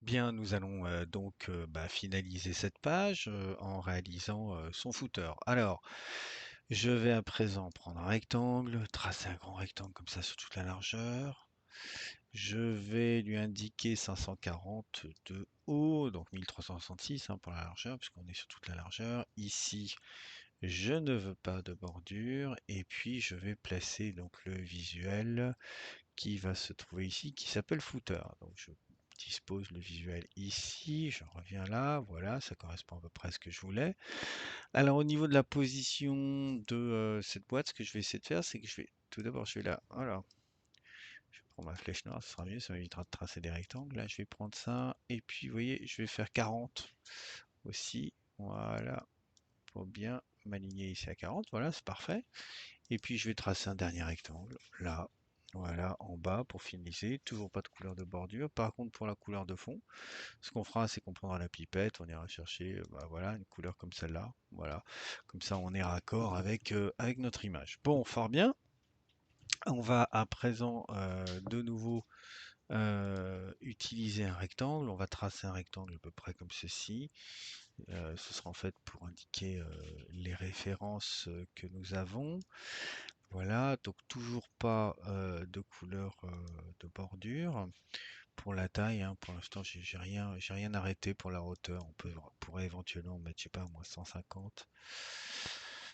Bien, nous allons donc finaliser cette page en réalisant son footer. Alors, je vais à présent prendre un rectangle, tracer un grand rectangle comme ça sur toute la largeur. Je vais lui indiquer 540 de haut, donc 1366 pour la largeur, puisqu'on est sur toute la largeur. Ici, je ne veux pas de bordure, et puis je vais placer donc le visuel qui va se trouver ici, qui s'appelle footer. Donc je dispose le visuel ici, je reviens là, voilà, ça correspond à peu près à ce que je voulais. Alors au niveau de la position de cette boîte, ce que je vais essayer de faire, c'est que je vais tout d'abord, je vais là, voilà, je vais prendre ma flèche noire, ce sera mieux, ça m'évitera de tracer des rectangles. Là, je vais prendre ça, et puis vous voyez, je vais faire 40 aussi, voilà, pour bien m'aligner ici à 40, voilà, c'est parfait. Et puis je vais tracer un dernier rectangle, là, voilà, en bas pour finaliser. Toujours pas de couleur de bordure. Par contre, pour la couleur de fond, ce qu'on fera, c'est qu'on prendra la pipette, on ira chercher, voilà, une couleur comme celle-là. Voilà, comme ça, on est raccord avec notre image. Bon, fort bien. On va à présent de nouveau utiliser un rectangle. On va tracer un rectangle à peu près comme ceci. Ce sera en fait pour indiquer les références que nous avons. Voilà, donc toujours pas de couleur de bordure. Pour la taille, hein, pour l'instant, j'ai rien arrêté pour la hauteur. Pourrait éventuellement mettre, je sais pas, moi, 150.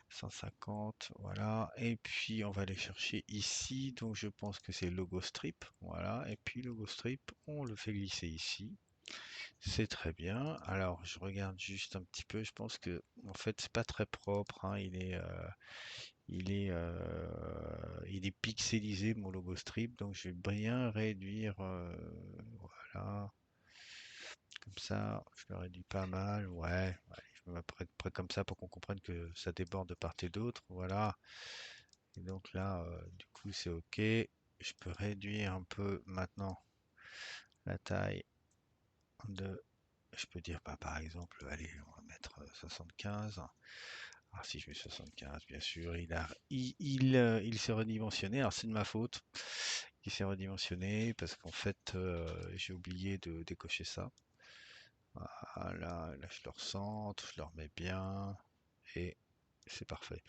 150, voilà. Et puis, on va aller chercher ici. Donc, je pense que c'est logo strip. Voilà. Et puis, logo strip, on le fait glisser ici. C'est très bien. Alors, je regarde juste un petit peu. Je pense que, en fait, c'est pas très propre, hein. Il est pixelisé mon logo strip, donc je vais bien réduire, voilà, comme ça, je le réduis pas mal, ouais, ouais, je me mets près comme ça pour qu'on comprenne que ça déborde de part et d'autre, voilà. Et donc là, du coup, c'est ok. Je peux réduire un peu maintenant la taille de, je peux dire, bah, par exemple, allez, on va mettre 75. Alors si je mets 75, bien sûr, il s'est redimensionné. Alors c'est de ma faute. Il s'est redimensionné parce qu'en fait, j'ai oublié de décocher ça. Voilà, là je le recentre, je le remets bien et c'est parfait.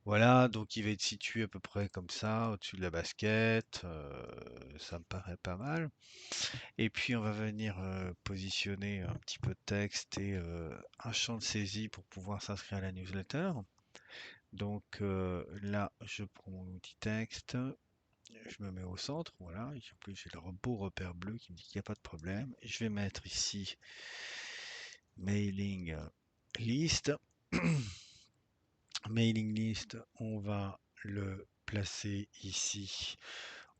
Voilà, donc il va être situé à peu près comme ça, au-dessus de la basket. Ça me paraît pas mal. Et puis on va venir positionner un petit peu de texte et un champ de saisie pour pouvoir s'inscrire à la newsletter. Donc là, je prends mon outil texte, je me mets au centre, voilà. Et en plus, j'ai le beau repère bleu qui me dit qu'il n'y a pas de problème. Et je vais mettre ici mailing list. Mailing list, on va le placer ici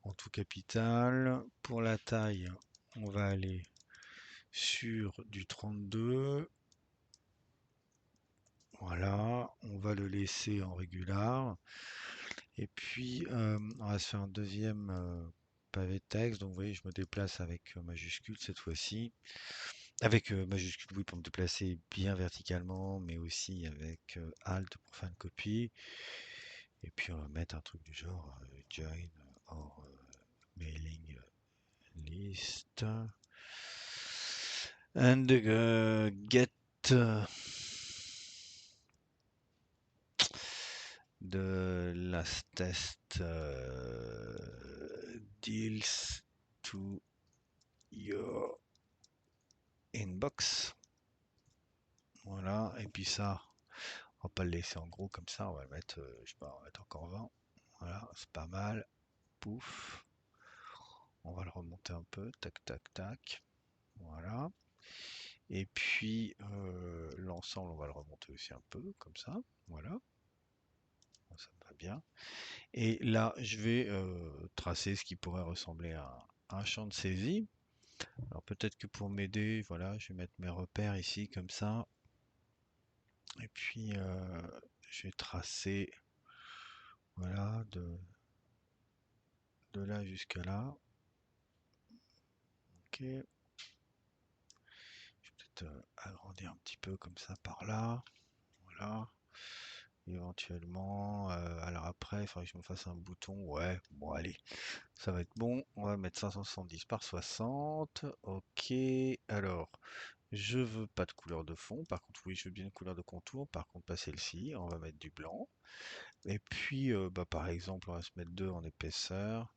en tout capital. Pour la taille, on va aller sur du 32. Voilà, on va le laisser en régular. Et puis, on va se faire un deuxième pavé de texte. Donc, vous voyez, je me déplace avec majuscule cette fois-ci. Avec majuscule, oui, pour me déplacer bien verticalement, mais aussi avec Alt pour faire une copie. Et puis, on va mettre un truc du genre join or mailing list. And get the lastest deals to your inbox. Voilà, et puis ça, on va pas le laisser en gros comme ça, on va le mettre, je sais pas, on va mettre encore 20. Voilà, c'est pas mal. Pouf. On va le remonter un peu. Tac, tac, tac. Voilà. Et puis l'ensemble, on va le remonter aussi un peu, comme ça. Voilà. Bon, ça me va bien. Et là, je vais tracer ce qui pourrait ressembler à un champ de saisie. Alors peut-être que pour m'aider, voilà, je vais mettre mes repères ici comme ça. Et puis je vais tracer, voilà, de là jusqu'à là. Ok. Je vais peut-être agrandir un petit peu comme ça par là. Voilà. éventuellement. Alors après, il faudrait que je me fasse un bouton. Ouais, bon, allez, ça va être bon. On va mettre 570 par 60. Ok, alors, je veux pas de couleur de fond. Par contre, oui, je veux bien une couleur de contour. Par contre, pas celle-ci. On va mettre du blanc. Et puis, bah, par exemple, on va se mettre 2 en épaisseur.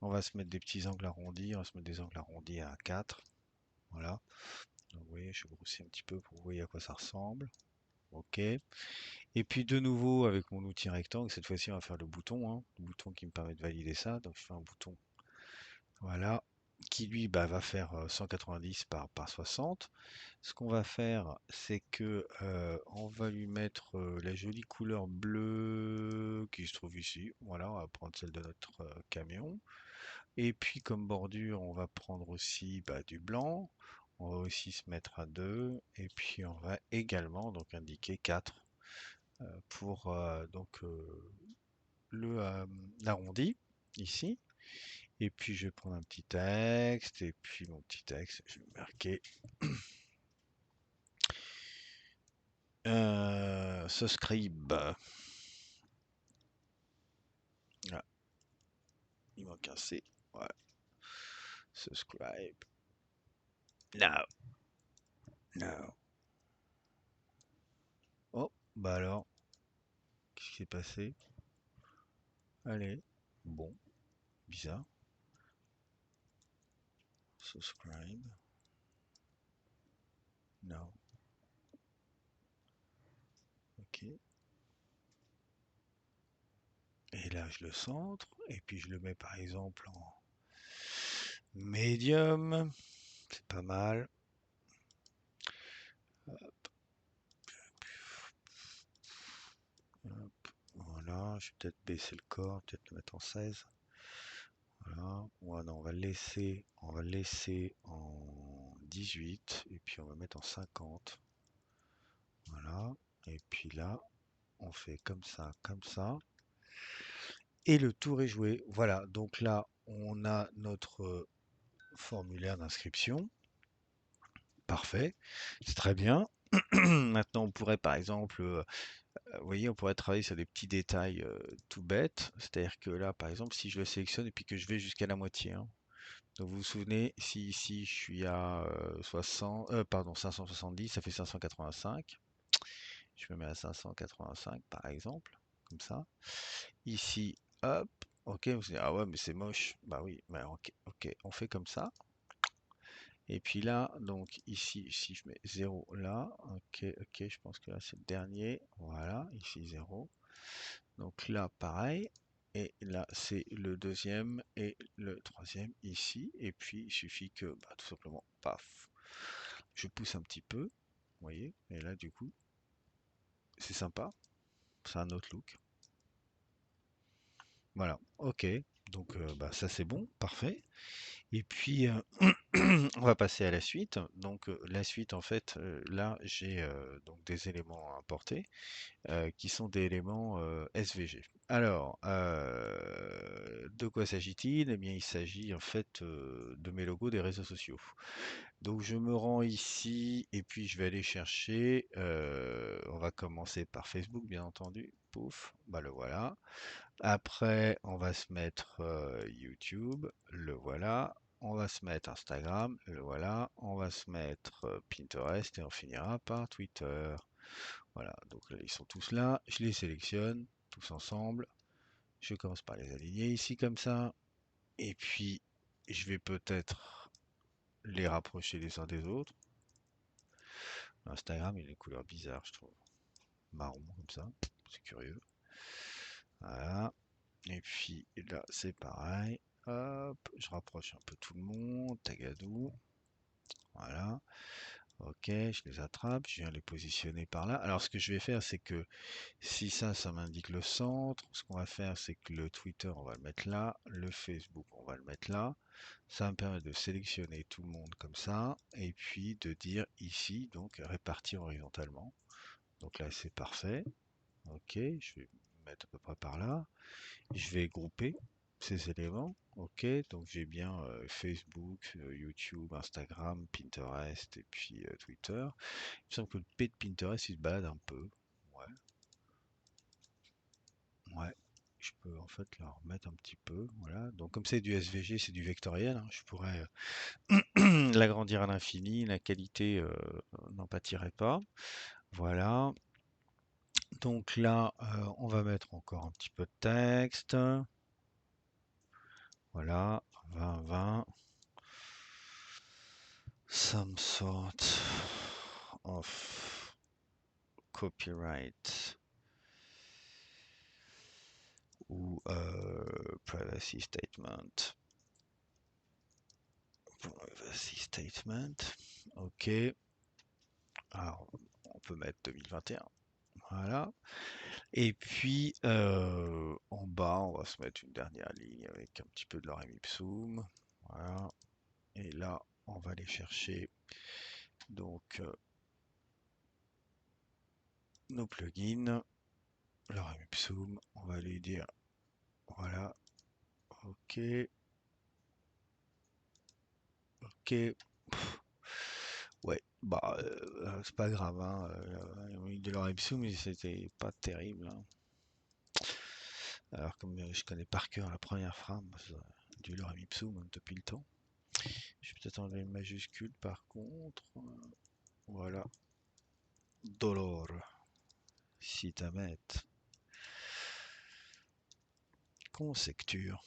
On va se mettre des petits angles arrondis. On va se mettre des angles arrondis à 4. Voilà. Donc, vous voyez, je grossis un petit peu pour que vous voyez à quoi ça ressemble. Ok. Et puis de nouveau avec mon outil rectangle, cette fois-ci on va faire le bouton, hein, le bouton qui me permet de valider ça. Donc je fais un bouton, voilà, qui lui bah, va faire 190 par 60. Ce qu'on va faire, c'est que on va lui mettre la jolie couleur bleue qui se trouve ici. Voilà, on va prendre celle de notre camion. Et puis comme bordure, on va prendre aussi bah, du blanc. On va aussi se mettre à 2. Et puis on va également donc indiquer 4 pour l'arrondi ici. Et puis je vais prendre un petit texte. Et puis mon petit texte, je vais marquer subscribe. Ah, il manque un C. Ouais. Subscribe. Now. Now. Oh, bah alors, qu'est-ce qui s'est passé? Allez. Bon, bizarre. Subscribe. No. Ok. Et là, je le centre. Et puis, je le mets par exemple en médium. C'est pas mal. Hop, voilà. Je vais peut-être baisser le corps. Peut-être le mettre en 16. Voilà. Ouais, non, on va le laisser en 18. Et puis, on va mettre en 50. Voilà. Et puis là, on fait comme ça, comme ça. Et le tour est joué. Voilà, donc là, on a notre formulaire d'inscription. Parfait, c'est très bien. Maintenant, on pourrait par exemple, vous voyez, on pourrait travailler sur des petits détails tout bêtes. C'est-à-dire que là, par exemple, si je le sélectionne et puis que je vais jusqu'à la moitié, hein. Donc vous vous souvenez, si ici je suis à 60, pardon, 570, ça fait 585. Je me mets à 585 par exemple, comme ça. Ici, hop, ok, vous dites, ah ouais, mais c'est moche. Bah oui, bah ok, ok, on fait comme ça. Et puis là, donc ici, si je mets 0 là, ok, ok, je pense que là c'est le dernier. Voilà, ici 0. Donc là, pareil. Et là, c'est le deuxième et le troisième ici. Et puis, il suffit que, bah, tout simplement, paf, je pousse un petit peu. Vous voyez? Et là, du coup, c'est sympa. C'est un autre look. Voilà, ok. Donc bah, ça c'est bon, parfait. Et puis on va passer à la suite. Donc la suite en fait, là j'ai donc des éléments à importer qui sont des éléments SVG. Alors de quoi s'agit-il? Eh bien il s'agit en fait de mes logos des réseaux sociaux. Donc je me rends ici et puis je vais aller chercher. On va commencer par Facebook bien entendu. Pouf, bah le voilà. Après, on va se mettre YouTube, le voilà. On va se mettre Instagram, le voilà. On va se mettre Pinterest et on finira par Twitter. Voilà, donc là, ils sont tous là. Je les sélectionne tous ensemble. Je commence par les aligner ici comme ça. Et puis, je vais peut-être les rapprocher les uns des autres. Instagram, il a des couleurs bizarres, je trouve. Marron, comme ça. C'est curieux. Voilà. Et puis là, c'est pareil. Hop, je rapproche un peu tout le monde. Tagadou. Voilà. Ok, je les attrape. Je viens les positionner par là. Alors, ce que je vais faire, c'est que si ça m'indique le centre, ce qu'on va faire, c'est que le Twitter, on va le mettre là. Le Facebook, on va le mettre là. Ça me permet de sélectionner tout le monde comme ça. Et puis de dire ici, donc répartir horizontalement. Donc là, c'est parfait. Ok, je vais mettre à peu près par là. Je vais grouper ces éléments. Ok, donc j'ai bien Facebook, YouTube, Instagram, Pinterest et puis, Twitter. Il me semble que le P de Pinterest il se balade un peu. Ouais. Ouais, je peux en fait la remettre un petit peu. Voilà. Donc comme c'est du SVG, c'est du vectoriel, hein, je pourrais l'agrandir à l'infini, la qualité n'en pâtirait pas. Voilà. Donc là, on va mettre encore un petit peu de texte. Voilà, 20, 20. Some sort of copyright ou privacy statement. Privacy statement. Ok. Alors, on peut mettre 2021. Voilà. Et puis, en bas, on va se mettre une dernière ligne avec un petit peu de lorem ipsum. Voilà. Et là, on va aller chercher donc nos plugins. Lorem ipsum, on va lui dire voilà. Ok. Ok. Pff, ouais, bah, c'est pas grave, hein. De lorem ipsum, mais c'était pas terrible, hein. Alors, comme je connais par cœur la première phrase du lorem ipsum hein, depuis le temps. Je vais peut-être enlever une majuscule par contre. Voilà. Dolor. Citamet. Conjecture.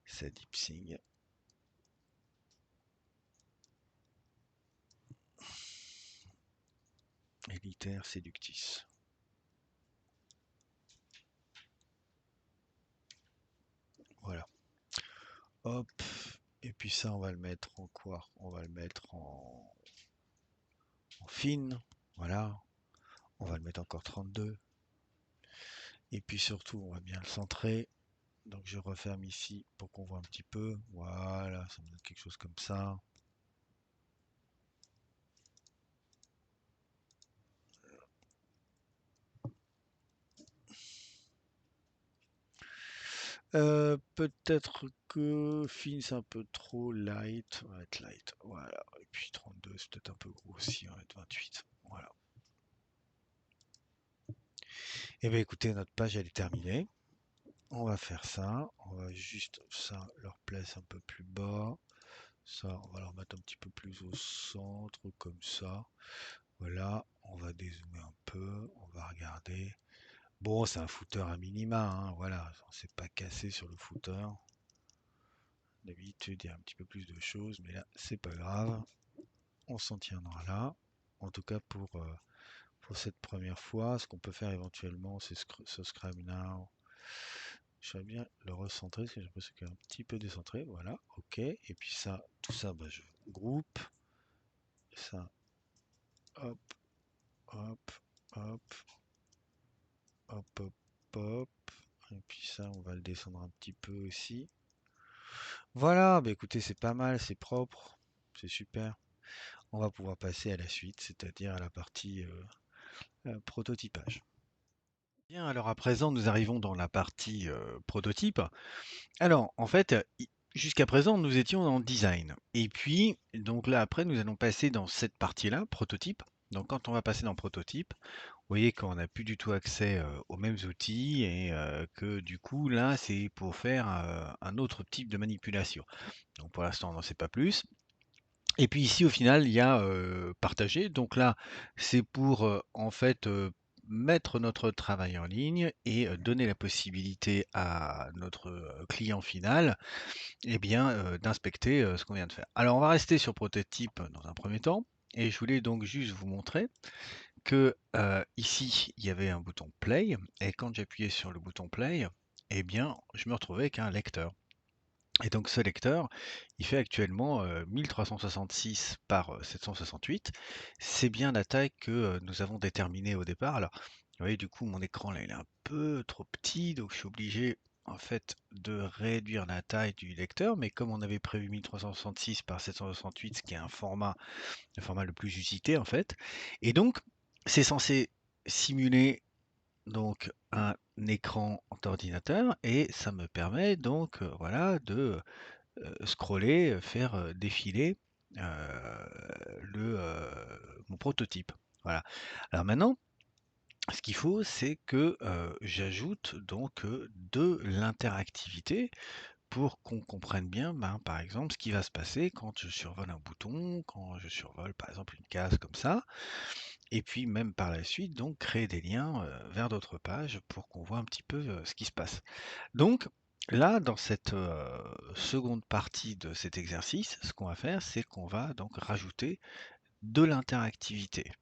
Sadipsing. Élitaire séductis. Voilà. Hop. Et puis ça, on va le mettre en quoi? On va le mettre en fine. Voilà. On va le mettre encore 32. Et puis surtout, on va bien le centrer. Donc je referme ici pour qu'on voit un petit peu. Voilà, ça me donne quelque chose comme ça. Peut-être que fine c'est un peu trop light. On va être light. Voilà. Et puis 32 c'est peut-être un peu gros aussi. On va être 28. Voilà. Et bien écoutez, notre page elle est terminée. On va faire ça. On va juste ça leur place un peu plus bas. Ça, on va leur mettre un petit peu plus au centre, comme ça. Voilà, on va dézoomer un peu, on va regarder. Bon, c'est un footer à minima, hein, voilà, on s'est pas cassé sur le footer. D'habitude, il y a un petit peu plus de choses, mais là, c'est pas grave. On s'en tiendra là. En tout cas, pour cette première fois, ce qu'on peut faire éventuellement, c'est Subscribe Now. Je vais bien le recentrer, parce que j'ai l'impression qu'il est un petit peu décentré. Voilà, ok. Et puis ça, tout ça, bah, je groupe. Ça, hop, hop, hop, hop, hop, hop. Et puis ça, on va le descendre un petit peu aussi. Voilà, bah écoutez, c'est pas mal, c'est propre, c'est super. On va pouvoir passer à la suite, c'est-à-dire à la partie prototypage. Bien, alors à présent, nous arrivons dans la partie prototype. Alors, en fait, jusqu'à présent, nous étions en design. Et puis, donc là, après, nous allons passer dans cette partie-là, prototype. Donc, quand on va passer dans prototype, vous voyez qu'on n'a plus du tout accès aux mêmes outils et que du coup, là, c'est pour faire un autre type de manipulation. Donc, pour l'instant, on n'en sait pas plus. Et puis ici, au final, il y a partager. Donc là, c'est pour en fait mettre notre travail en ligne et donner la possibilité à notre client final eh bien, d'inspecter ce qu'on vient de faire. Alors, on va rester sur prototype dans un premier temps. Et je voulais donc juste vous montrer que ici, il y avait un bouton play. Et quand j'appuyais sur le bouton play, eh bien, je me retrouvais avec un lecteur. Et donc ce lecteur, il fait actuellement 1366 par 768. C'est bien la taille que nous avons déterminée au départ. Alors, vous voyez, du coup, mon écran là, il est un peu trop petit, donc je suis obligé en fait de réduire la taille du lecteur. Mais comme on avait prévu 1366 par 768, ce qui est un format, le format le plus usité en fait, et donc c'est censé simuler donc un écran d'ordinateur et ça me permet donc voilà de scroller, faire, défiler, heu, mon prototype. Voilà. Alors maintenant, Ce qu'il faut, c'est que, j'ajoute donc, de l'interactivité pour qu'on comprenne bien, ben, par exemple, ce qui va se passer quand je survole un bouton, quand je survole, par exemple, une case comme ça. Et puis même par la suite, donc créer des liens, vers d'autres pages pour qu'on voit un petit peu, ce qui se passe. Donc là, dans cette, seconde partie de cet exercice, ce qu'on va faire, c'est qu'on va donc rajouter de l'interactivité.